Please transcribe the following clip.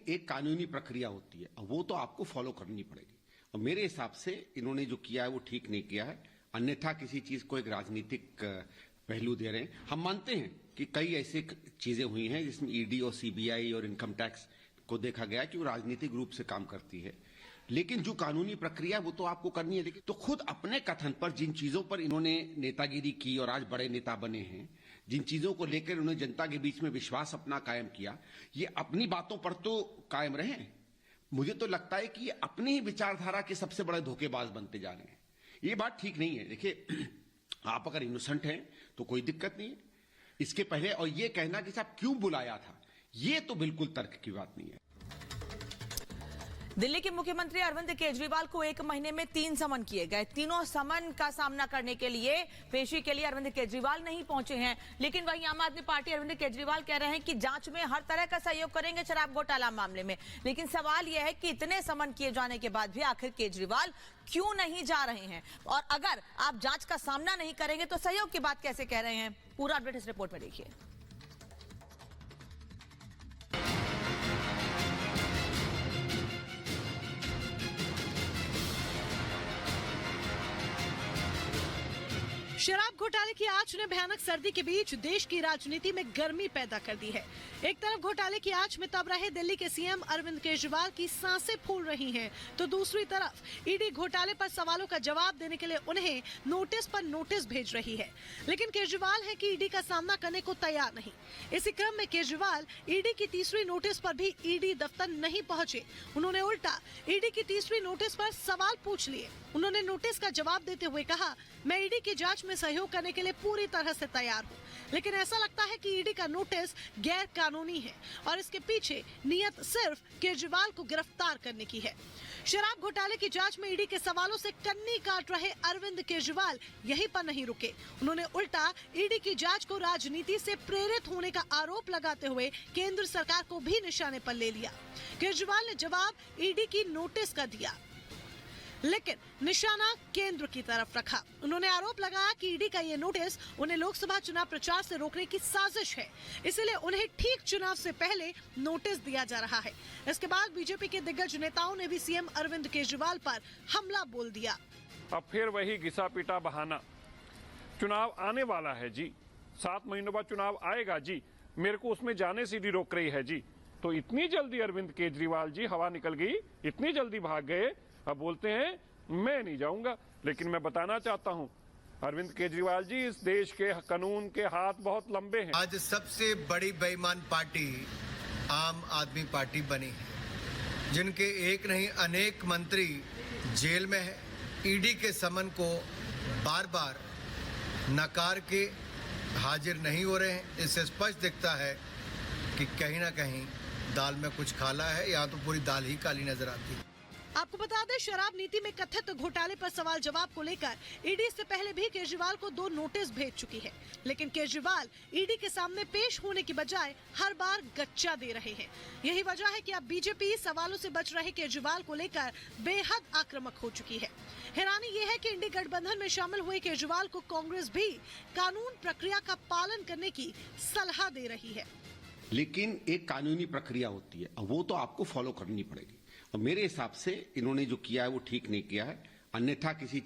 एक कानूनी प्रक्रिया होती है, वो तो आपको फॉलो करनी पड़ेगी। और मेरे हिसाब से इन्होंने जो किया है वो ठीक नहीं किया है, अन्यथा किसी चीज को एक राजनीतिक पहलू दे रहे हैं। हम मानते हैं कि कई ऐसी चीजें हुई हैं जिसमें ईडी और सीबीआई और इनकम टैक्स को देखा गया कि वो राजनीतिक रूप से काम करती है, लेकिन जो कानूनी प्रक्रिया वो तो आपको करनी है। लेकिन तो खुद अपने कथन पर जिन चीजों पर इन्होंने नेतागिरी की और आज बड़े नेता बने हैं, जिन चीजों को लेकर उन्होंने जनता के बीच में विश्वास अपना कायम किया, ये अपनी बातों पर तो कायम रहे। मुझे तो लगता है कि ये अपनी ही विचारधारा के सबसे बड़े धोखेबाज बनते जा रहे हैं। ये बात ठीक नहीं है। देखिए, आप अगर इनोसेंट हैं तो कोई दिक्कत नहीं है। इसके पहले और ये कहना कि साहब क्यों बुलाया था, ये तो बिल्कुल तर्क की बात नहीं है। दिल्ली के मुख्यमंत्री अरविंद केजरीवाल को 1 महीने में 3 समन किए गए। तीनों समन का सामना करने के लिए पेशी के लिए अरविंद केजरीवाल नहीं पहुंचे हैं, लेकिन वहीं आम आदमी पार्टी अरविंद केजरीवाल कह रहे हैं कि जांच में हर तरह का सहयोग करेंगे शराब घोटाला मामले में। लेकिन सवाल यह है कि इतने समन किए जाने के बाद भी आखिर केजरीवाल क्यों नहीं जा रहे हैं, और अगर आप जांच का सामना नहीं करेंगे तो सहयोग की बात कैसे कह रहे हैं। पूरा अपडेट इस रिपोर्ट में देखिए। शराब घोटाले की आंच ने भयानक सर्दी के बीच देश की राजनीति में गर्मी पैदा कर दी है। एक तरफ घोटाले की आंच में तब रहे दिल्ली के सीएम अरविंद केजरीवाल की सांसें फूल रही हैं, तो दूसरी तरफ ईडी घोटाले पर सवालों का जवाब देने के लिए उन्हें नोटिस पर नोटिस भेज रही है। लेकिन केजरीवाल है कि ईडी का सामना करने को तैयार नहीं। इसी क्रम में केजरीवाल ईडी की तीसरी नोटिस पर भी ईडी दफ्तर नहीं पहुंचे। उन्होंने उल्टा ईडी की तीसरी नोटिस पर सवाल पूछ लिए। उन्होंने नोटिस का जवाब देते हुए कहा, मैं ईडी की जांच में सहयोग करने के लिए पूरी तरह से तैयार हूं, लेकिन ऐसा लगता है कि ईडी का नोटिस गैर कानूनी है और इसके पीछे नियत सिर्फ केजरीवाल को गिरफ्तार करने की है। शराब घोटाले की जांच में ईडी के सवालों से कन्नी काट रहे अरविंद केजरीवाल यहीं पर नहीं रुके। उन्होंने उल्टा ईडी की जांच को राजनीति से प्रेरित होने का आरोप लगाते हुए केंद्र सरकार को भी निशाने पर ले लिया। केजरीवाल ने जवाब ईडी की नोटिस का दिया, लेकिन निशाना केंद्र की तरफ रखा। उन्होंने आरोप लगाया कि ईडी का ये नोटिस उन्हें लोकसभा चुनाव प्रचार से रोकने की साजिश है, इसलिए उन्हें ठीक चुनाव से पहले नोटिस दिया जा रहा है। इसके बाद बीजेपी के दिग्गज नेताओं ने भी सीएम अरविंद केजरीवाल पर हमला बोल दिया। अब फिर वही घिसा पीटा बहाना। चुनाव आने वाला है जी, 7 महीनों बाद चुनाव आएगा जी, मेरे को उसमें जाने से ईडी रोक रही है जी। तो इतनी जल्दी अरविंद केजरीवाल जी हवा निकल गई, इतनी जल्दी भाग गए। अब बोलते हैं मैं नहीं जाऊंगा, लेकिन मैं बताना चाहता हूं अरविंद केजरीवाल जी, इस देश के कानून के हाथ बहुत लंबे हैं। आज सबसे बड़ी बेईमान पार्टी आम आदमी पार्टी बनी है, जिनके एक नहीं अनेक मंत्री जेल में है। ईडी के समन को बार बार नकार के हाजिर नहीं हो रहे हैं। इससे स्पष्ट दिखता है कि कहीं ना कहीं दाल में कुछ काला है, यहाँ तो पूरी दाल ही काली नजर आती है। आपको बता दें, शराब नीति में कथित घोटाले पर सवाल जवाब को लेकर ईडी इससे पहले भी केजरीवाल को 2 नोटिस भेज चुकी है, लेकिन केजरीवाल ईडी के सामने पेश होने की बजाय हर बार गच्चा दे रहे हैं। यही वजह है कि अब बीजेपी सवालों से बच रहे केजरीवाल को लेकर बेहद आक्रामक हो चुकी है। हैरानी ये है कि इंडी गठबंधन में शामिल हुए केजरीवाल को कांग्रेस भी कानून प्रक्रिया का पालन करने की सलाह दे रही है। लेकिन एक कानूनी प्रक्रिया होती है, वो तो आपको फॉलो करनी पड़ेगी। और मेरे हिसाब से इन्होंने जो किया है वो ठीक नहीं किया है, अन्यथा किसी